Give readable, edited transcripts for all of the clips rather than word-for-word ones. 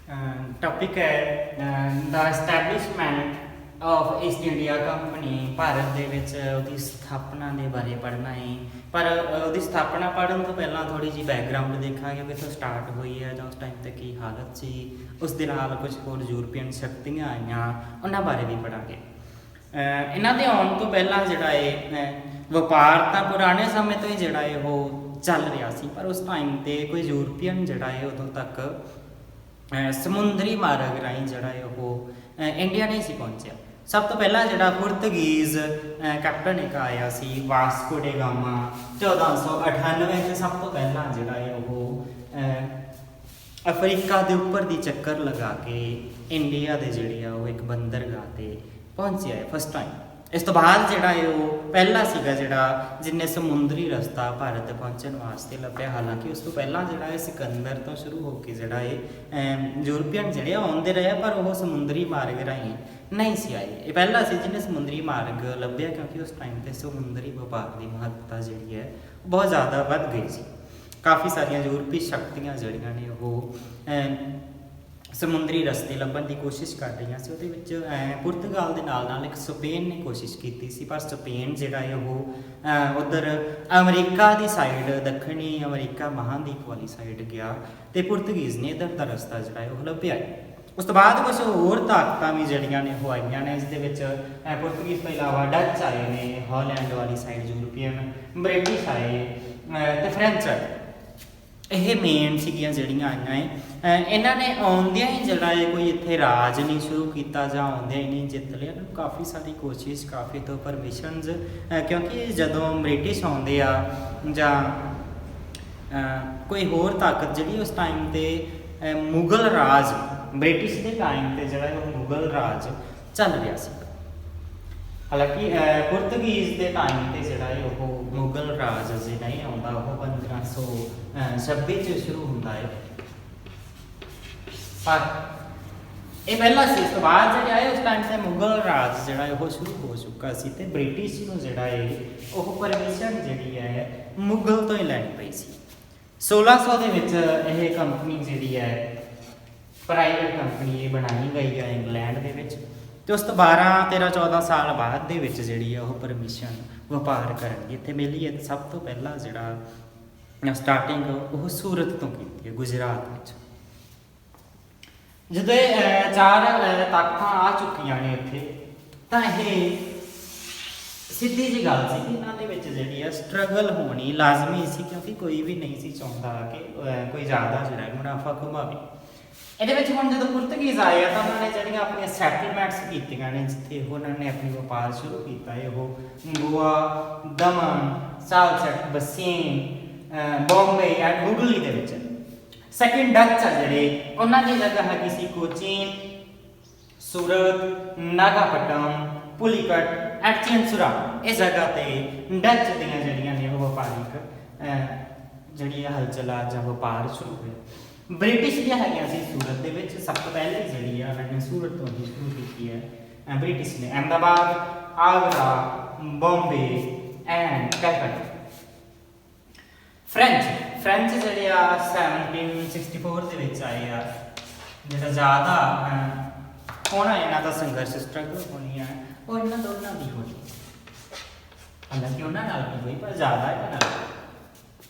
Topic है the establishment of east India company Bharat ਦੇ ਵਿੱਚ ਉਹਦੀ ਸਥਾਪਨਾ ਦੇ ਬਾਰੇ ਪੜ੍ਹਨਾ ਹੈ। ਪਰ ਉਹਦੀ ਸਥਾਪਨਾ ਪੜ੍ਹਨ ਤੋਂ ਪਹਿਲਾਂ ਥੋੜੀ ਜਿਹੀ ਬੈਕਗਰਾਉਂਡ ਦੇਖਾਂਗੇ ਕਿ ਕਿੱਥੋਂ ਸਟਾਰਟ ਹੋਈ ਹੈ ਜਾਂ ਉਸ ਟਾਈਮ ਤੇ ਕੀ ਹਾਲਤ ਸੀ। ਉਸ ਦੇ ਨਾਲ ਕੁਝ ਹੋਰ ਯੂਰਪੀਅਨ ਸ਼ਕਤੀਆਂ ਆਈਆਂ, ਉਹਨਾਂ ਬਾਰੇ ਵੀ ਪੜ੍ਹਾਂਗੇ। ਇਹਨਾਂ ਦੇ ਆਉਣ ਤੋਂ ਪਹਿਲਾਂ ਜਿਹੜਾ ਇਹ ਵਪਾਰ ਤਾਂ ਪੁਰਾਣੇ ਸਮੇਂ ਤੋਂ ਹੀ ਜਿਹੜਾ ਇਹ ਉਹ ਚੱਲ ਰਿਹਾ ਸੀ, ਪਰ ਉਸ ਟਾਈਮ ਤੇ ਕੋਈ ਯੂਰਪੀਅਨ ਜਿਹੜਾ ਹੈ ਉਦੋਂ ਤੱਕ ਸਮੁੰਦਰੀ ਮਾਰਗ ਰਾਹੀਂ ਜਿਹੜਾ ਹੈ ਉਹ ਇੰਡੀਆ ਨਹੀਂ ਸੀ ਪਹੁੰਚਿਆ। ਸਭ ਤੋਂ ਪਹਿਲਾਂ ਜਿਹੜਾ ਪੁਰਤਗੀਜ਼ ਕੈਪਟਨ ਇੱਕ ਆਇਆ ਸੀ ਵਾਸਕੋ ਡੇ ਗਾਮਾ 1498 'ਚ ਸਭ ਤੋਂ ਪਹਿਲਾਂ ਜਿਹੜਾ ਹੈ ਉਹ ਅਫਰੀਕਾ ਦੇ ਉੱਪਰ ਦੀ ਚੱਕਰ ਲਗਾ ਕੇ ਇੰਡੀਆ ਦੇ ਜਿਹੜੀ ਆ ਉਹ ਇੱਕ ਬੰਦਰਗਾਹ 'ਤੇ ਪਹੁੰਚਿਆ ਹੈ ਫਸਟ ਟਾਈਮ। ਇਸ ਤੋਂ ਬਾਅਦ ਜਿਹੜਾ ਹੈ ਉਹ ਪਹਿਲਾ ਸੀਗਾ ਜਿਹੜਾ ਜਿਹਨੇ ਸਮੁੰਦਰੀ ਰਸਤਾ ਭਾਰਤ ਪਹੁੰਚਣ ਵਾਸਤੇ ਲੱਭਿਆ। ਹਾਲਾਂਕਿ ਉਸ ਤੋਂ ਪਹਿਲਾਂ ਜਿਹੜਾ ਇਹ ਸਿਕੰਦਰ ਤੋਂ ਸ਼ੁਰੂ ਹੋ ਕੇ ਜਿਹੜਾ ਇਹ ਯੂਰਪੀਅਨ ਜਿਹੜੇ ਆਉਂਦੇ ਰਹੇ, ਪਰ ਉਹ ਸਮੁੰਦਰੀ ਮਾਰਗ ਰਾਹੀਂ ਨਹੀਂ ਸੀ ਆਏ। ਇਹ ਪਹਿਲਾ ਸੀ ਜਿਹਨੇ ਸਮੁੰਦਰੀ ਮਾਰਗ ਲੱਭਿਆ, ਕਿਉਂਕਿ ਉਸ ਟਾਈਮ 'ਤੇ ਸਮੁੰਦਰੀ ਵਪਾਰ ਦੀ ਮਹੱਤਤਾ ਜਿਹੜੀ ਹੈ ਬਹੁਤ ਜ਼ਿਆਦਾ ਵੱਧ ਗਈ ਸੀ। ਕਾਫੀ ਸਾਰੀਆਂ ਯੂਰਪੀ ਸ਼ਕਤੀਆਂ ਜਿਹੜੀਆਂ ਨੇ ਉਹ ਸਮੁੰਦਰੀ ਰਸਤੇ ਲੱਭਣ ਦੀ ਕੋਸ਼ਿਸ਼ ਕਰ ਰਹੀਆਂ ਸੀ। ਉਹਦੇ ਵਿੱਚ ਪੁਰਤਗਾਲ ਦੇ ਨਾਲ ਨਾਲ ਇੱਕ ਸਪੇਨ ਨੇ ਕੋਸ਼ਿਸ਼ ਕੀਤੀ ਸੀ, ਪਰ ਸਪੇਨ ਜਿਹੜਾ ਹੈ ਉਹ ਉੱਧਰ ਅਮਰੀਕਾ ਦੀ ਸਾਈਡ, ਦੱਖਣੀ ਅਮਰੀਕਾ ਮਹਾਂਦੀਪ ਵਾਲੀ ਸਾਈਡ ਗਿਆ ਅਤੇ ਪੁਰਤਗੀਜ਼ ਨੇ ਇੱਧਰ ਦਾ ਰਸਤਾ ਜਿਹੜਾ ਹੈ ਉਹ ਲੱਭਿਆ। ਉਸ ਤੋਂ ਬਾਅਦ ਕੁਛ ਹੋਰ ਤਾਕਤਾਂ ਵੀ ਜਿਹੜੀਆਂ ਨੇ ਉਹ ਆਈਆਂ ਨੇ, ਇਸ ਦੇ ਵਿੱਚ ਪੁਰਤਗੀਜ਼ ਤੋਂ ਇਲਾਵਾ ਡੱਚ ਆਏ ਨੇ, ਹਾਲੈਂਡ ਵਾਲੀ ਸਾਈਡ ਯੂਰਪੀਅਨ, ਬ੍ਰਿਟਿਸ਼ ਆਏ ਅਤੇ ਫਰੈਂਚ ਆਏ। ਇਹ ਮੇਨ ਸੀਗੀਆਂ ਜਿਹੜੀਆਂ ਆਈਆਂ ਹੈ। ਇਹਨਾਂ ਨੇ ਆਉਂਦਿਆਂ ਹੀ ਜਿਹੜਾ ਹੈ ਕੋਈ ਇੱਥੇ ਰਾਜ ਨਹੀਂ ਸ਼ੁਰੂ ਕੀਤਾ ਜਾਂ ਆਉਂਦਿਆਂ ਹੀ ਨਹੀਂ ਜਿੱਤ ਲਿਆ। ਇਹਨਾਂ ਨੂੰ ਕਾਫੀ ਸਾਰੀ ਕੋਸ਼ਿਸ਼, ਕਾਫੀ ਤੋਂ ਪਰਮਿਸ਼ਨਜ਼, ਕਿਉਂਕਿ ਜਦੋਂ ਬ੍ਰਿਟਿਸ਼ ਆਉਂਦੇ ਆ ਜਾਂ ਕੋਈ ਹੋਰ ਤਾਕਤ ਜਿਹੜੀ ਉਸ ਟਾਈਮ 'ਤੇ ਮੁਗਲ ਰਾਜ, ਬ੍ਰਿਟਿਸ਼ ਦੇ ਟਾਈਮ 'ਤੇ ਜਿਹੜਾ ਉਹ ਮੁਗਲ ਰਾਜ ਚੱਲ ਰਿਹਾ ਸੀ। ਹਾਲਾਂਕਿ ਪੁਰਤਗੀਜ਼ ਦੇ ਟਾਈਮ 'ਤੇ ਜਿਹੜਾ ਹੈ ਉਹ ਮੁਗਲ ਰਾਜ ਅਜੇ ਨਹੀਂ ਆਉਂਦਾ, ਉਹ 1526 'ਚ ਸ਼ੁਰੂ ਹੁੰਦਾ ਹੈ। ਪਰ ਇਹ ਪਹਿਲਾਂ ਸੀ। ਇਸ ਤੋਂ ਬਾਅਦ ਜਿਹੜਾ ਹੈ ਉਸ ਟਾਈਮ 'ਤੇ ਮੁਗਲ ਰਾਜ ਜਿਹੜਾ ਉਹ ਸ਼ੁਰੂ ਹੋ ਚੁੱਕਾ ਸੀ ਅਤੇ ਬ੍ਰਿਟਿਸ਼ ਨੂੰ ਜਿਹੜਾ ਹੈ ਉਹ ਪਰਮਿਸ਼ਨ ਜਿਹੜੀ ਹੈ ਮੁਗਲ ਤੋਂ ਹੀ ਲੈਣੀ ਪਈ ਸੀ। 1600 ਦੇ ਵਿੱਚ ਇਹ ਕੰਪਨੀ ਜਿਹੜੀ ਹੈ ਪ੍ਰਾਈਵੇਟ ਕੰਪਨੀ ਇਹ ਬਣਾਈ ਗਈ ਹੈ ਇੰਗਲੈਂਡ ਦੇ ਵਿੱਚ, ਅਤੇ ਉਸ ਤੋਂ 12, 13, 14 ਸਾਲ ਬਾਅਦ ਦੇ ਵਿੱਚ ਜਿਹੜੀ ਆ ਉਹ ਪਰਮਿਸ਼ਨ ਵਪਾਰ ਕਰਨ ਦੀ ਇੱਥੇ ਮਿਲੀ ਹੈ। ਸਭ ਤੋਂ ਪਹਿਲਾਂ ਜਿਹੜਾ ਸਟਾਰਟਿੰਗ ਉਹ ਸੂਰਤ ਤੋਂ ਕੀਤੀ ਹੈ, ਗੁਜਰਾਤ ਵਿੱਚ। ਜਦੋਂ ਇਹ ਚਾਰ ਤਾਕਤਾਂ ਆ ਚੁੱਕੀਆਂ ਨੇ ਇੱਥੇ, ਤਾਂ ਇਹ ਸਿੱਧੀ ਜਿਹੀ ਗੱਲ ਸੀ ਕਿ ਇਹਨਾਂ ਦੇ ਵਿੱਚ ਜਿਹੜੀ ਆ ਸਟਰਗਲ ਹੋਣੀ ਲਾਜ਼ਮੀ ਸੀ, ਕਿਉਂਕਿ ਕੋਈ ਵੀ ਨਹੀਂ ਸੀ ਚਾਹੁੰਦਾ ਕਿ ਕੋਈ ਜ਼ਿਆਦਾ ਜਿਹੜਾ ਮੁਨਾਫਾ ਕਮਾਵੇ। ਇਹਦੇ ਵਿੱਚ ਹੁਣ ਜਦੋਂ ਪੁਰਤਗੀਜ਼ ਆਏ ਆ ਤਾਂ ਉਹਨਾਂ ਨੇ ਜਿਹੜੀਆਂ ਆਪਣੀਆਂ ਸੈਟਲਮੈਂਟਸ ਕੀਤੀਆਂ ਨੇ, ਜਿੱਥੇ ਉਹਨਾਂ ਨੇ ਆਪਣੀ ਵਪਾਰ ਸ਼ੁਰੂ ਕੀਤਾ ਹੈ, ਉਹ ਗੋਆ, ਦਮਨ, ਸਾਲਚਟ, ਬਸੇਨ, ਬੰਬੇ ਐਂਡ ਹੁਗਲੀ ਦੇ ਵਿੱਚ। ਸੈਕਿੰਡ ਡੱਚ ਆ ਜਿਹੜੇ, ਉਹਨਾਂ ਦੀ ਜਗ੍ਹਾ ਹੈਗੀ ਸੀ ਕੋਚੀਨ, ਸੂਰਤ, ਨਾਗਾਪਟਮ, ਪੁਲੀਕਟ ਐਂਡ ਚਿੰਸੁਰਾ। ਇਸ ਜਗ੍ਹਾ 'ਤੇ ਡੱਚ ਦੀਆਂ ਜਿਹੜੀਆਂ ਨੇ ਉਹ ਵਪਾਰਿਕ ਜਿਹੜੀ ਹਲਚਲਾਂ ਜਾਂ ਵਪਾਰ ਸ਼ੁਰੂ ਹੋਏ। ਬ੍ਰਿਟਿਸ਼ ਦੀਆਂ ਹੈਗੀਆਂ ਸੀ ਸੂਰਤ ਦੇ ਵਿੱਚ। ਸਭ ਤੋਂ ਪਹਿਲੇ ਜਿਹੜੀ ਆ ਉਹਨਾਂ ਨੇ ਸੂਰਤ ਤੋਂ ਹੀ ਸ਼ੁਰੂ ਕੀਤੀ ਹੈ ਬ੍ਰਿਟਿਸ਼ ਨੇ। ਅਹਿਮਦਾਬਾਦ, ਆਗਰਾ, ਬੰਬੇ ਐਂਡ ਕਲਕੱਤਾ। ਫਰੈਂਚ ਜਿਹੜੇ ਆ 1764 ਦੇ ਵਿੱਚ ਆਏ ਆ। ਜਿਹੜਾ ਜ਼ਿਆਦਾ ਹੋਣਾ ਇਹਨਾਂ ਦਾ ਸੰਘਰਸ਼, ਸਟਰਗਲ ਹੋਣੀ ਹੈ, ਉਹ ਇਹਨਾਂ ਦੋਨਾਂ ਦੀ ਹੋਣੀ। ਹਾਲਾਂਕਿ ਉਹਨਾਂ ਨਾਲ ਵੀ ਹੋਈ, ਪਰ ਜ਼ਿਆਦਾ ਇਹਨਾਂ ਨਾਲ,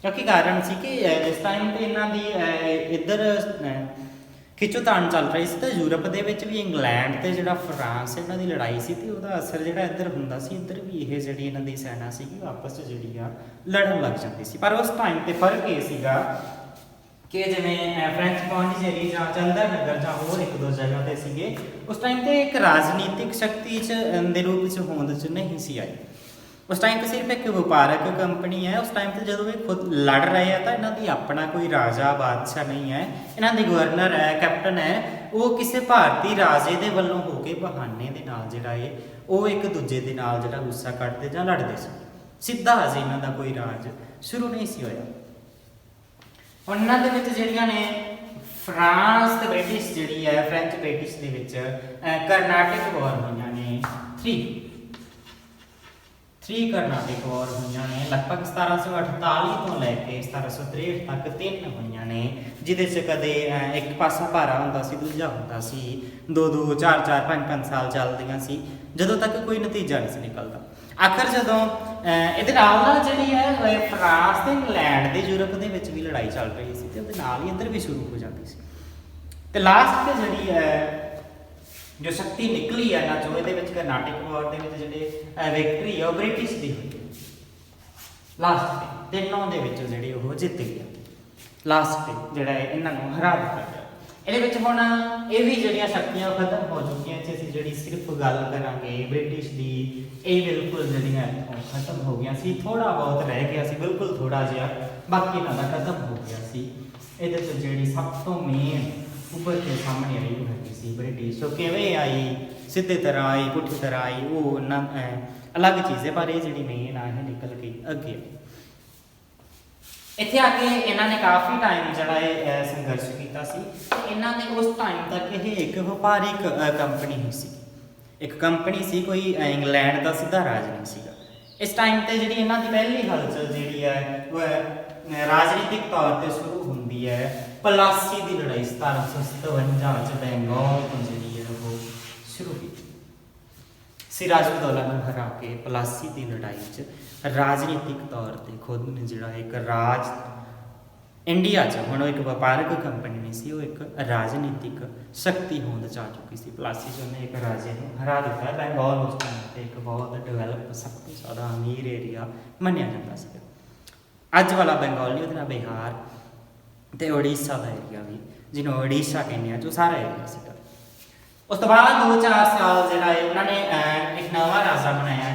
ਕਿਉਂਕਿ ਕਾਰਨ ਸੀ ਕਿ ਜਿਸ ਟਾਈਮ 'ਤੇ ਇਹਨਾਂ ਦੀ ਇੱਧਰ ਖਿੱਚੋਤਾਣ ਚੱਲ ਰਹੀ ਸੀ, ਤਾਂ ਯੂਰਪ ਦੇ ਵਿੱਚ ਵੀ ਇੰਗਲੈਂਡ ਅਤੇ ਜਿਹੜਾ ਫਰਾਂਸ ਇਹਨਾਂ ਦੀ ਲੜਾਈ ਸੀ, ਅਤੇ ਉਹਦਾ ਅਸਰ ਜਿਹੜਾ ਇੱਧਰ ਹੁੰਦਾ ਸੀ। ਇੱਧਰ ਵੀ ਇਹ ਜਿਹੜੀ ਇਹਨਾਂ ਦੀ ਸੈਨਾ ਸੀਗੀ ਆਪਸ 'ਚ ਜਿਹੜੀ ਆ ਲੜਨ ਲੱਗ ਜਾਂਦੀ ਸੀ। ਪਰ ਉਸ ਟਾਈਮ 'ਤੇ ਫਰਕ ਇਹ ਸੀਗਾ ਕਿ ਜਿਵੇਂ ਫ੍ਰੈਂਚ ਪੌਂਡੀਚੇਰੀ ਜਾਂ ਚੰਦਰ ਨਗਰ ਜਾਂ ਹੋਰ ਇੱਕ ਦੋ ਜਗ੍ਹਾ 'ਤੇ ਸੀਗੇ, ਉਸ ਟਾਈਮ 'ਤੇ ਇੱਕ ਰਾਜਨੀਤਿਕ ਸ਼ਕਤੀ 'ਚ ਦੇ ਰੂਪ 'ਚ ਹੋਂਦ 'ਚ ਨਹੀਂ ਸੀ ਆਈ। ਉਸ ਟਾਈਮ 'ਤੇ ਸਿਰਫ ਇੱਕ ਵਪਾਰਕ ਕੰਪਨੀ ਹੈ। ਉਸ ਟਾਈਮ 'ਤੇ ਜਦੋਂ ਇਹ ਖੁਦ ਲੜ ਰਹੇ ਆ ਤਾਂ ਇਹਨਾਂ ਦੀ ਆਪਣਾ ਕੋਈ ਰਾਜਾ ਬਾਦਸ਼ਾਹ ਨਹੀਂ ਹੈ। ਇਹਨਾਂ ਦੀ ਗਵਰਨਰ ਹੈ, ਕੈਪਟਨ ਹੈ, ਉਹ ਕਿਸੇ ਭਾਰਤੀ ਰਾਜੇ ਦੇ ਵੱਲੋਂ ਹੋ ਕੇ ਬਹਾਨੇ ਦੇ ਨਾਲ ਜਿਹੜਾ ਉਹ ਇੱਕ ਦੂਜੇ ਦੇ ਨਾਲ ਜਿਹੜਾ ਗੁੱਸਾ ਕੱਢਦੇ ਜਾਂ ਲੜਦੇ ਸੀ। ਸਿੱਧਾ ਅਜੇ ਇਹਨਾਂ ਦਾ ਕੋਈ ਰਾਜ ਸ਼ੁਰੂ ਨਹੀਂ ਸੀ ਹੋਇਆ। ਹੁਣ ਇਹਨਾਂ ਦੇ ਵਿੱਚ ਜਿਹੜੀਆਂ ਨੇ ਫਰਾਂਸ ਅਤੇ ਬ੍ਰਿਟਿਸ਼ ਜਿਹੜੀ ਹੈ, ਫ੍ਰੈਂਚ ਬ੍ਰਿਟਿਸ਼ ਦੇ ਵਿੱਚ ਕਰਨਾਟਕ ਵਾਰ ਹੋਈਆਂ ਨੇ 3 3 ਕਰਨਾਟਿਕ ਵਾਰ ਹੋਈਆਂ ਨੇ ਲਗਭਗ 1748 ਤੋਂ ਲੈ ਕੇ 1763 ਤੱਕ 3 ਹੋਈਆਂ ਨੇ, ਜਿਹਦੇ 'ਚ ਕਦੇ ਇੱਕ ਪਾਸਾ ਭਾਰਾ ਹੁੰਦਾ ਸੀ, ਦੂਜਾ ਹੁੰਦਾ ਸੀ, 2-2 4-4 5-5 ਸਾਲ ਚੱਲਦੀਆਂ ਸੀ, ਜਦੋਂ ਤੱਕ ਕੋਈ ਨਤੀਜਾ ਨਹੀਂ ਸੀ ਨਿਕਲਦਾ। ਆਖਰ ਜਦੋਂ ਇਹਦੇ ਨਾਲ ਜਿਹੜੀ ਹੈ ਫਰਾਂਸ ਤੇ ਇੰਗਲੈਂਡ ਦੇ ਯੂਰਪ ਦੇ ਵਿੱਚ ਵੀ ਲੜਾਈ ਚੱਲ ਰਹੀ ਸੀ ਤੇ ਉਹਦੇ ਨਾਲ ਹੀ ਇੱਧਰ ਵੀ ਸ਼ੁਰੂ ਹੋ ਜਾਂਦੀ ਸੀ, ਤੇ ਲਾਸਟ ਤੇ ਜਿਹੜੀ ਹੈ ਜੋ ਸ਼ਕਤੀ ਨਿਕਲੀ ਹੈ ਨਾ ਜੋ ਇਹਦੇ ਵਿੱਚ ਕਰਨਾਟਿਕ ਵਾਰ ਦੇ ਵਿੱਚ ਜਿਹੜੇ ਵਿਕਟਰੀ ਹੈ ਉਹ ਬ੍ਰਿਟਿਸ਼ ਦੀ ਹੋਈ ਲਾਸਟ ਤੇ ਤਿੰਨੋਂ ਦੇ ਵਿੱਚੋਂ ਜਿਹੜੀ ਉਹ ਜਿੱਤ ਗਿਆ ਲਾਸਟ ਤੇ ਜਿਹੜਾ ਇਹਨਾਂ ਨੂੰ ਹਰਾ ਦਿੱਤਾ ਗਿਆ। ਇਹਦੇ ਵਿੱਚ ਹੁਣ ਇਹ ਵੀ ਜਿਹੜੀਆਂ ਸ਼ਕਤੀਆਂ ਖਤਮ ਹੋ ਚੁੱਕੀਆਂ ਤੇ ਅਸੀਂ ਜਿਹੜੀ ਸਿਰਫ ਗੱਲ ਕਰਾਂਗੇ ਬ੍ਰਿਟਿਸ਼ ਦੀ, ਇਹ ਬਿਲਕੁਲ ਜਿਹੜੀਆਂ ਖਤਮ ਹੋ ਗਈਆਂ ਸੀ, ਥੋੜਾ ਬਹੁਤ ਰਹਿ ਗਿਆ ਸੀ, ਬਿਲਕੁਲ ਥੋੜਾ ਜਿਹਾ, ਬਾਕੀ ਇਹਨਾਂ ਦਾ ਖਤਮ ਹੋ ਗਿਆ ਸੀ। ਇਹਦੇ ਤੋਂ ਜਿਹੜੀ ਸਭ ਤੋਂ ਮੇਨ ਉੱਪਰ ਕੇ ਸਾਹਮਣੇ ਆਈ ਉਹ ਹੈਗੀ ਸੀ ਬ੍ਰਿਟਿਸ਼। ਉਹ ਕਿਵੇਂ ਆਈ, ਸਿੱਧੇ ਤਰ੍ਹਾਂ ਆਈ, ਪੁੱਠੀ ਤਰ੍ਹਾਂ ਆਈ, ਉਹ ਨਾ ਅਲੱਗ ਚੀਜ਼ ਹੈ, ਪਰ ਇਹ ਜਿਹੜੀ ਮੇਨ ਆ ਇਹ ਨਿਕਲ ਕੇ ਅੱਗੇ ਇੱਥੇ ਆ ਕੇ ਇਹਨਾਂ ਨੇ ਕਾਫੀ ਟਾਈਮ ਜਿਹੜਾ ਇਹ ਸੰਘਰਸ਼ ਕੀਤਾ ਸੀ। ਇਹਨਾਂ ਨੇ ਉਸ ਟਾਈਮ ਤੱਕ ਇਹ ਇੱਕ ਵਪਾਰਿਕ ਕੰਪਨੀ ਹੀ ਸੀ, ਇੱਕ ਕੰਪਨੀ ਸੀ, ਕੋਈ ਇੰਗਲੈਂਡ ਦਾ ਸਿੱਧਾ ਰਾਜ ਨਹੀਂ ਸੀਗਾ। ਇਸ ਟਾਈਮ ਤੇ ਜਿਹੜੀ ਇਹਨਾਂ ਦੀ ਪਹਿਲੀ ਹਲਚਲ ਜਿਹੜੀ ਹੈ ਉਹ ਰਾਜਨੀਤਿਕ ਤੌਰ ਤੇ ਸ਼ੁਰੂ ਹੁੰਦੀ ਹੈ ਪਲਾਸੀ ਦੀ ਲੜਾਈ 1757 ਚ ਬੰਗਾਲ ਤੋਂ ਜਿਹੜੀ ਹੈ ਉਹ ਸ਼ੁਰੂ ਕੀਤੀ। ਸਿਰਾਜਉਦੌਲਾ ਨੂੰ ਹਰਾ ਕੇ ਪਲਾਸੀ ਦੀ ਲੜਾਈ 'ਚ ਰਾਜਨੀਤਿਕ ਤੌਰ ਤੇ ਖੁਦ ਨੇ ਜਿਹੜਾ ਇੱਕ ਰਾਜ ਇੰਡੀਆ 'ਚ ਹੁਣ ਉਹ ਇੱਕ ਵਪਾਰਕ ਕੰਪਨੀ ਨਹੀਂ ਸੀ, ਉਹ ਇੱਕ ਰਾਜਨੀਤਿਕ ਸ਼ਕਤੀ ਹੋਂਦ 'ਚ ਆ ਚੁੱਕੀ ਸੀ। ਪਲਾਸੀ 'ਚ ਉਹਨੇ ਇੱਕ ਰਾਜੇ ਨੂੰ ਹਰਾ ਦਿੱਤਾ। ਬੰਗਾਲ ਉਸ ਟਾਈਮ ਤੇ ਇੱਕ ਬਹੁਤ ਡਿਵੈਲਪ, ਸਭ ਤੋਂ ਜ਼ਿਆਦਾ ਅਮੀਰ ਏਰੀਆ ਮੰਨਿਆ ਜਾਂਦਾ ਸੀ। ਅੱਜ ਵਾਲਾ ਬੰਗਾਲ ਨਹੀਂ, ਉਹਦੇ ਨਾਲ ਬਿਹਾਰ ਤੇ ਉੜੀਸਾ ਦਾ ਏਰੀਆ ਵੀ, ਜਿਹਨੂੰ ਉੜੀਸਾ ਕਹਿੰਦੇ ਆ, ਜੋ ਸਾਰਾ ਏਰੀਆ ਸੀਗਾ। ਉਸ ਤੋਂ ਬਾਅਦ 2-4 ਸਾਲ ਜਿਹੜਾ ਹੈ ਉਹਨਾਂ ਨੇ ਇੱਕ ਨਵਾਂ ਰਾਜਾ ਬਣਾਇਆ,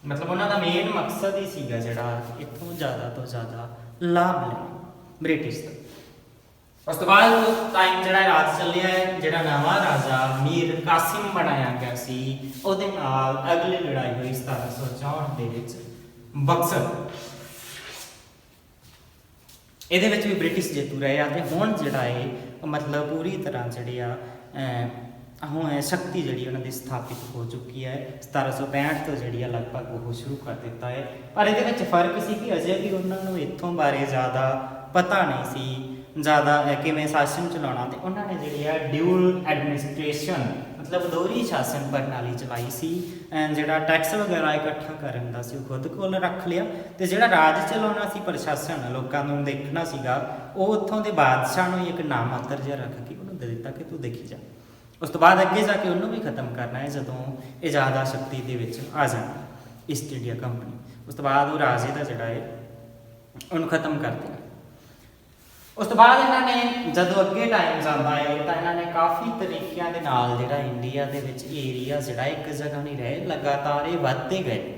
ਮਤਲਬ ਉਹਨਾਂ ਦਾ ਮੇਨ ਮਕਸਦ ਹੀ ਸੀਗਾ ਜਿਹੜਾ ਇੱਥੋਂ ਜ਼ਿਆਦਾ ਤੋਂ ਜ਼ਿਆਦਾ ਲਾਭ ਲੈਣਾ ਬ੍ਰਿਟਿਸ਼ ਦਾ। ਉਸ ਤੋਂ ਬਾਅਦ ਟਾਈਮ ਜਿਹੜਾ ਰਾਜ ਚੱਲਿਆ ਹੈ, ਜਿਹੜਾ ਨਵਾਂ ਰਾਜਾ ਮੀਰ ਕਾਸਿਮ ਬਣਾਇਆ ਗਿਆ ਸੀ, ਉਹਦੇ ਨਾਲ ਅਗਲੀ ਲੜਾਈ ਹੋਈ 1764 ਦੇ ਵਿੱਚ ਬਕਸਰ। ਇਹਦੇ ਵਿੱਚ ਵੀ ਬ੍ਰਿਟਿਸ਼ ਜੇਤੂ ਰਹੇ ਆ ਤੇ ਹੁਣ ਜਿਹੜਾ ਹੈ ਮਤਲਬ ਪੂਰੀ ਤਰ੍ਹਾਂ ਜਿਹੜੇ ਆ ਹੁਣ ਸ਼ਕਤੀ ਜਿਹੜੀ ਉਹਨਾਂ ਦੀ ਸਥਾਪਿਤ ਹੋ ਚੁੱਕੀ ਹੈ। 1765 ਤੋਂ ਜਿਹੜੀ ਆ ਲਗਭਗ ਉਹ ਸ਼ੁਰੂ ਕਰ ਦਿੱਤਾ ਹੈ। ਪਰ ਇਹਦੇ ਵਿੱਚ ਫਰਕ ਸੀ ਕਿ ਅਜੇ ਵੀ ਉਹਨਾਂ ਨੂੰ ਇੱਥੋਂ ਬਾਰੇ ਜ਼ਿਆਦਾ ਪਤਾ ਨਹੀਂ ਸੀ, ਜ਼ਿਆਦਾ ਕਿਵੇਂ ਸ਼ਾਸਨ ਚਲਾਉਣਾ, ਤੇ ਉਹਨਾਂ ਨੇ ਜਿਹੜੀ ਆ ਡਿਊਲ ਐਡਮਿਨਿਸਟ੍ਰੇਸ਼ਨ ਮਤਲਬ ਦੋਹਰੀ ਸ਼ਾਸਨ ਪ੍ਰਣਾਲੀ ਚਲਾਈ ਸੀ। ਜਿਹੜਾ ਟੈਕਸ ਵਗੈਰਾ ਇਕੱਠਾ ਕਰਨ ਦਾ ਸੀ ਉਹ ਖੁਦ ਕੋਲ ਰੱਖ ਲਿਆ, ਤੇ ਜਿਹੜਾ ਰਾਜ ਚਲਾਉਣਾ ਸੀ, ਪ੍ਰਸ਼ਾਸਨ ਲੋਕਾਂ ਨੂੰ ਦੇਖਣਾ ਸੀਗਾ, ਉਹ ਉੱਥੋਂ ਦੇ ਬਾਦਸ਼ਾਹ ਨੂੰ ਇੱਕ ਨਾਮਾਤਰ ਜਿਹਾ ਰੱਖ ਕੇ ਉਹਨੂੰ ਦੇ ਦਿੱਤਾ ਕਿ ਤੂੰ ਦੇਖੀ ਜਾ। ਉਸ ਤੋਂ ਬਾਅਦ ਅੱਗੇ ਜਾ ਕੇ ਉਹਨੂੰ ਵੀ ਖਤਮ ਕਰਨਾ ਹੈ ਜਦੋਂ ਇਹ ਜ਼ਿਆਦਾ ਸ਼ਕਤੀ ਦੇ ਵਿੱਚ ਆ ਜਾਣਾ ਈਸਟ ਇੰਡੀਆ ਕੰਪਨੀ। ਉਸ ਤੋਂ ਬਾਅਦ ਉਹ ਰਾਜੇ ਦਾ ਜਿਹੜਾ ਹੈ ਉਹਨੂੰ ਖਤਮ ਕਰ ਦੇਣਾ। ਉਸ ਤੋਂ ਬਾਅਦ ਇਹਨਾਂ ਨੇ ਜਦੋਂ ਅੱਗੇ ਟਾਈਮ ਜਾਂਦਾ ਹੈ ਤਾਂ ਇਹਨਾਂ ਨੇ ਕਾਫੀ ਤਰੀਕਿਆਂ ਦੇ ਨਾਲ ਜਿਹੜਾ ਇੰਡੀਆ ਦੇ ਵਿੱਚ ਏਰੀਆ ਜਿਹੜਾ ਇੱਕ ਜਗ੍ਹਾ ਨਹੀਂ ਰਹੇ, ਲਗਾਤਾਰ ਇਹ ਵੱਧਦੇ ਗਏ,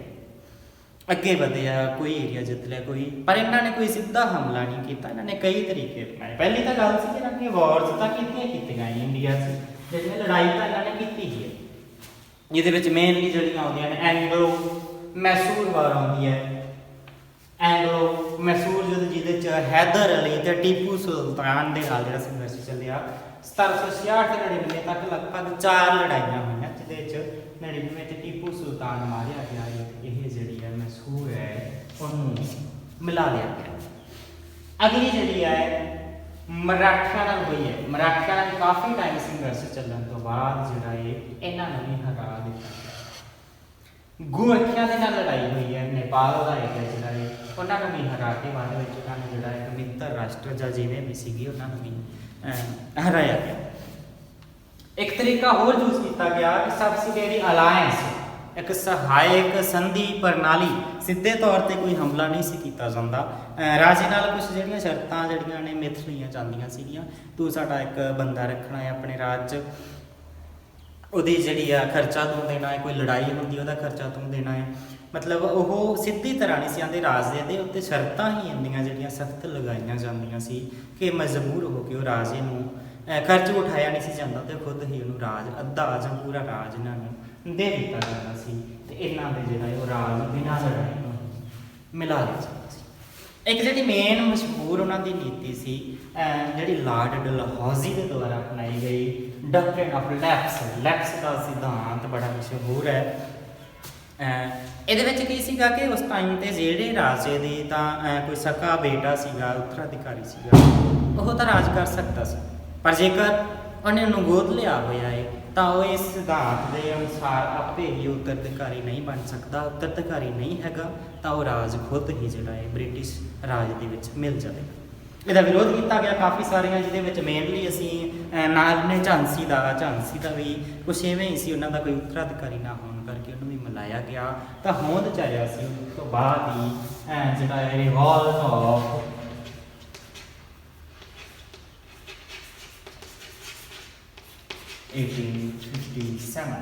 ਅੱਗੇ ਵਧੇ ਆ, ਕੋਈ ਏਰੀਆ ਜਿੱਤ ਲਿਆ ਕੋਈ, ਪਰ ਇਹਨਾਂ ਨੇ ਕੋਈ ਸਿੱਧਾ ਹਮਲਾ ਨਹੀਂ ਕੀਤਾ। ਇਹਨਾਂ ਨੇ ਕਈ ਤਰੀਕੇ ਅਪਣਾਏ। ਪਹਿਲੀ ਤਾਂ ਗੱਲ ਸੀ ਕਿ ਇਹਨਾਂ ਨੇ ਵਾਰਸ ਤਾਂ ਕੀਤੀਆਂ ਇੰਡੀਆ 'ਚ, ਜਿਹੜੀਆਂ ਲੜਾਈ ਤਾਂ ਇਹਨਾਂ ਨੇ ਕੀਤੀ ਹੀ ਹੈ। ਇਹਦੇ ਵਿੱਚ ਮੇਨਲੀ ਜਿਹੜੀਆਂ ਆਉਂਦੀਆਂ ਨੇ ਐਂਗਲੋ ਮੈਸੂਰ ਵਾਰ ਆਉਂਦੀ ਹੈ। ਐਂਗਲੋ ਮੈਸੂਰ ਜਿਹਦੇ 'ਚ ਹੈਦਰ ਅਲੀ ਤੇ ਟੀਪੂ ਸੁਲਤਾਨ ਦੇ ਨਾਲ ਜਿਹੜਾ ਸੰਘਰਸ਼ ਚੱਲਿਆ 1766-99 ਤੱਕ ਲਗਭਗ 4 ਲੜਾਈਆਂ ਹੋਈਆਂ, ਜਿਹਦੇ 'ਚ 99 ਤੇ ਟੀਪੂ ਸੁਲਤਾਨ ਮਾਰਿਆ ਗਿਆ। ਇਹ ਜਿਹੜੀ ਹੈ ਮੈਸੂਰ ਹੈ ਉਹਨੂੰ ਮਿਲਾ ਲਿਆ ਗਿਆ। ਅਗਲੀ ਜਿਹੜੀ ਹੈ ਮਰਾਠਿਆਂ ਨਾਲ ਹੋਈ ਹੈ। ਮਰਾਠਿਆਂ ਨਾਲ ਕਾਫੀ ਟਾਈਮ ਸੰਘਰਸ਼ ਚੱਲਣ ਤੋਂ ਬਾਅਦ ਜਿਹੜਾ ਹੈ ਇਹਨਾਂ ਨੂੰ ਵੀ ਹਰਾ ਦਿੱਤਾ ਗਿਆ। ਗੋਰਖਿਆਂ ਦੇ ਨਾਲ ਲੜਾਈ ਹੋਈ ਹੈ, ਨੇਪਾਲ ਦਾ ਏਰੀਆ ਜਿਹੜਾ ਹੈ ਉਹਨਾਂ ਨੂੰ ਵੀ ਹਰਾ ਕੇ ਬਾਅਦ ਵਿੱਚ ਉਹਨਾਂ ਨੇ ਜਿਹੜਾ ਇੱਕ ਮਿੱਤਰ ਰਾਸ਼ਟਰ ਜਾਂ ਜਿਵੇਂ ਵੀ ਸੀਗੀ ਉਹਨਾਂ ਨੂੰ ਵੀ ਹਰਾਇਆ ਗਿਆ। ਇੱਕ ਤਰੀਕਾ ਹੋਰ ਯੂਜ਼ ਕੀਤਾ ਗਿਆ ਕਿ ਸਬਸਿਡੀਅਰੀ ਅਲਾਇੰਸ, ਇੱਕ ਸਹਾਇਕ ਸੰਧੀ ਪ੍ਰਣਾਲੀ। ਸਿੱਧੇ ਤੌਰ ਤੇ ਕੋਈ ਹਮਲਾ ਨਹੀਂ ਸੀ ਕੀਤਾ ਜਾਂਦਾ, ਰਾਜੇ ਨਾਲ ਕੁਝ ਜਿਹੜੀਆਂ ਸ਼ਰਤਾਂ ਜਿਹੜੀਆਂ ਨੇ ਮਿਥ ਲਈਆਂ ਜਾਂਦੀਆਂ ਸੀਗੀਆਂ। ਤੂੰ ਸਾਡਾ ਇੱਕ ਬੰਦਾ ਰੱਖਣਾ ਹੈ ਆਪਣੇ ਰਾਜ 'ਚ, ਉਹਦੀ ਜਿਹੜੀ ਆ ਖਰਚਾ ਤੂੰ ਦੇਣਾ ਹੈ, ਕੋਈ ਲੜਾਈ ਹੁੰਦੀ ਉਹਦਾ ਖਰਚਾ ਤੂੰ ਦੇਣਾ ਹੈ। ਮਤਲਬ ਉਹ ਸਿੱਧੀ ਤਰ੍ਹਾਂ ਨਹੀਂ ਸੀ ਆਉਂਦੇ, ਰਾਜੇ ਦੇ ਉੱਤੇ ਸ਼ਰਤਾਂ ਹੀ ਇੰਨੀਆਂ ਜਿਹੜੀਆਂ ਸਖਤ ਲਗਾਈਆਂ ਜਾਂਦੀਆਂ ਸੀ ਕਿ ਮਜਬੂਰ ਹੋ ਕੇ ਉਹ ਰਾਜੇ ਨੂੰ ਖਰਚ ਉਠਾਇਆ ਨਹੀਂ ਸੀ ਜਾਂਦਾ ਤੇ ਖੁਦ ਹੀ ਉਹਨੂੰ ਰਾਜ ਅੱਧਾ ਜਾਂ ਪੂਰਾ ਰਾਜ ਇਹਨਾਂ ਨੂੰ ਦੇ ਦਿੱਤਾ ਜਾਂਦਾ ਸੀ, ਤੇ ਇਹਨਾਂ ਦੇ ਜਿਹੜਾ ਉਹ ਰਾਜ ਬਿਨਾਂ ਲੜਾਈ ਨੂੰ ਮਿਲਾ ਲਿਆ ਜਾਂਦਾ ਸੀ। ਇੱਕ ਜਿਹੜੀ ਮੇਨ ਮਸ਼ਹੂਰ ਉਹਨਾਂ ਦੀ ਨੀਤੀ ਸੀ ਜਿਹੜੀ ਲਾਰਡ ਡਲਹੌਜ਼ੀ ਦੇ ਦੁਆਰਾ ਅਪਣਾਈ ਗਈ, ਡਾਕਟ੍ਰਿਨ ਆਫ ਲੈਪਸ। ਲੈਪਸ ਦਾ ਸਿਧਾਂਤ ਬੜਾ ਮਸ਼ਹੂਰ ਹੈ। ਇਹਦੇ ਵਿੱਚ ਕੀ ਸੀਗਾ ਕਿ ਉਸ ਟਾਈਮ ਤੇ ਜਿਹੜੇ ਰਾਜੇ ਦੇ ਤਾਂ ਕੋਈ ਸਕਾ ਬੇਟਾ ਸੀਗਾ, ਉੱਤਰਾਧਿਕਾਰੀ ਸੀਗਾ, ਉਹ ਤਾਂ ਰਾਜ ਕਰ ਸਕਦਾ ਸੀ, ਪਰ ਜੇਕਰ ਉਹਨੇ ਉਹਨੂੰ ਗੋਦ ਲਿਆ ਹੋਇਆ ਹੈ ਤਾਂ ਉਹ ਇਸ ਸਿਧਾਂਤ ਦੇ ਅਨੁਸਾਰ ਆਪੇ ਹੀ ਉੱਤਰਾਧਿਕਾਰੀ ਨਹੀਂ ਬਣ ਸਕਦਾ। ਉੱਤਰਾਧਿਕਾਰੀ ਨਹੀਂ ਹੈਗਾ ਤਾਂ ਉਹ ਰਾਜ ਖੁਦ ਹੀ ਜਿਹੜਾ ਹੈ ਬ੍ਰਿਟਿਸ਼ ਰਾਜ ਦੇ ਵਿੱਚ ਮਿਲ ਜਾਵੇਗਾ। ਇਹਦਾ ਵਿਰੋਧ ਕੀਤਾ ਗਿਆ ਕਾਫੀ ਸਾਰੀਆਂ, ਜਿਹਦੇ ਵਿੱਚ ਮੇਨਲੀ ਅਸੀਂ ਨਾਲ ਨੇ ਝਾਂਸੀ ਦਾ ਵੀ ਕੁਛ ਇਵੇਂ ਹੀ ਸੀ, ਉਹਨਾਂ ਦਾ ਕੋਈ ਉੱਤਰਾਧਿਕਾਰੀ ਨਾ ਹੋਣ ਕਰਕੇ ਉਹਨੂੰ ਵੀ ਮਿਲਾਇਆ ਗਿਆ। ਤਾਂ ਹੋਂਦ ਚ ਆਇਆ ਸੀ ਉਸ ਤੋਂ ਬਾਅਦ ਹੀ ਜਿਹੜਾ ਹੈ ਰਿਵੋਲਟ ਆਫ 1857।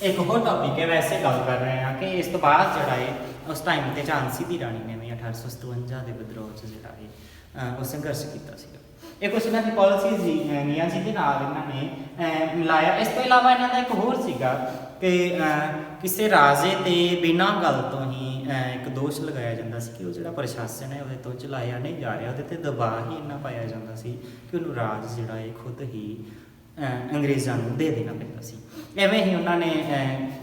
ਇੱਕ ਹੋਰ ਟੌਪਿਕ ਹੈ, ਵੈਸੇ ਗੱਲ ਕਰ ਰਹੇ ਹਾਂ ਕਿ ਇਸ ਤੋਂ ਬਾਅਦ ਜਿਹੜਾ ਹੈ ਉਸ ਟਾਈਮ ਤੇ ਝਾਂਸੀ ਦੀ ਰਾਣੀ ਨੇ ਵੀ 1857 ਦੇ ਵਿਦਰੋਹ 'ਚ ਜਿਹੜਾ ਹੈ ਉਹ ਸੰਘਰਸ਼ ਕੀਤਾ ਸੀਗਾ। ਇਹ ਕੁਛ ਇਹਨਾਂ ਦੀ ਪਾਲਿਸੀਜ਼ ਹੈਗੀਆਂ ਜਿਹਦੇ ਨਾਲ ਇਹਨਾਂ ਨੇ ਮਿਲਾਇਆ। ਇਸ ਤੋਂ ਇਲਾਵਾ ਇਹਨਾਂ ਦਾ ਇੱਕ ਹੋਰ ਸੀਗਾ ਕਿ ਕਿਸੇ ਰਾਜੇ ਤੇ ਬਿਨਾਂ ਗੱਲ ਤੋਂ ਹੀ ਇੱਕ ਦੋਸ਼ ਲਗਾਇਆ ਜਾਂਦਾ ਸੀ ਕਿ ਉਹ ਜਿਹੜਾ ਪ੍ਰਸ਼ਾਸਨ ਹੈ ਉਹਦੇ ਤੋਂ ਚਲਾਇਆ ਨਹੀਂ ਜਾ ਰਿਹਾ, ਉਹਦੇ ਤੇ ਦਬਾਅ ਹੀ ਇੰਨਾ ਪਾਇਆ ਜਾਂਦਾ ਸੀ ਕਿ ਉਹਨੂੰ ਰਾਜ ਜਿਹੜਾ ਹੈ ਖੁਦ ਹੀ ਅੰਗਰੇਜ਼ਾਂ ਨੂੰ ਦੇ ਦੇਣਾ ਪੈਂਦਾ ਸੀ। ਐਵੇਂ ਹੀ ਉਹਨਾਂ ਨੇ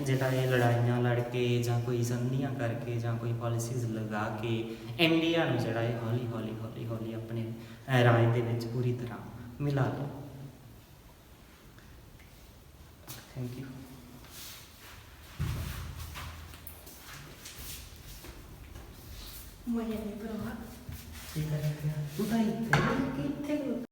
ਜਿਹੜਾ ਇਹ ਲੜਾਈਆਂ ਲੜ ਕੇ ਜਾਂ ਕੋਈ ਸੰਧੀਆਂ ਕਰਕੇ ਜਾਂ ਕੋਈ ਪਾਲਿਸੀਜ਼ ਲਗਾ ਕੇ ਇੰਡੀਆ ਨੂੰ ਜਿਹੜਾ ਹੈ ਹੌਲੀ ਹੌਲੀ ਆਪਣੇ ਰਾਜ ਦੇ ਵਿੱਚ ਪੂਰੀ ਤਰ੍ਹਾਂ ਮਿਲਾ ਲਿਆ। Thank you. ਮੁਝੇ ਨਹੀਂ ਪਰਵਾਹ ਠੀਕ ਹੈ, ਤੂੰ ਤਾਂ ਇੱਥੇ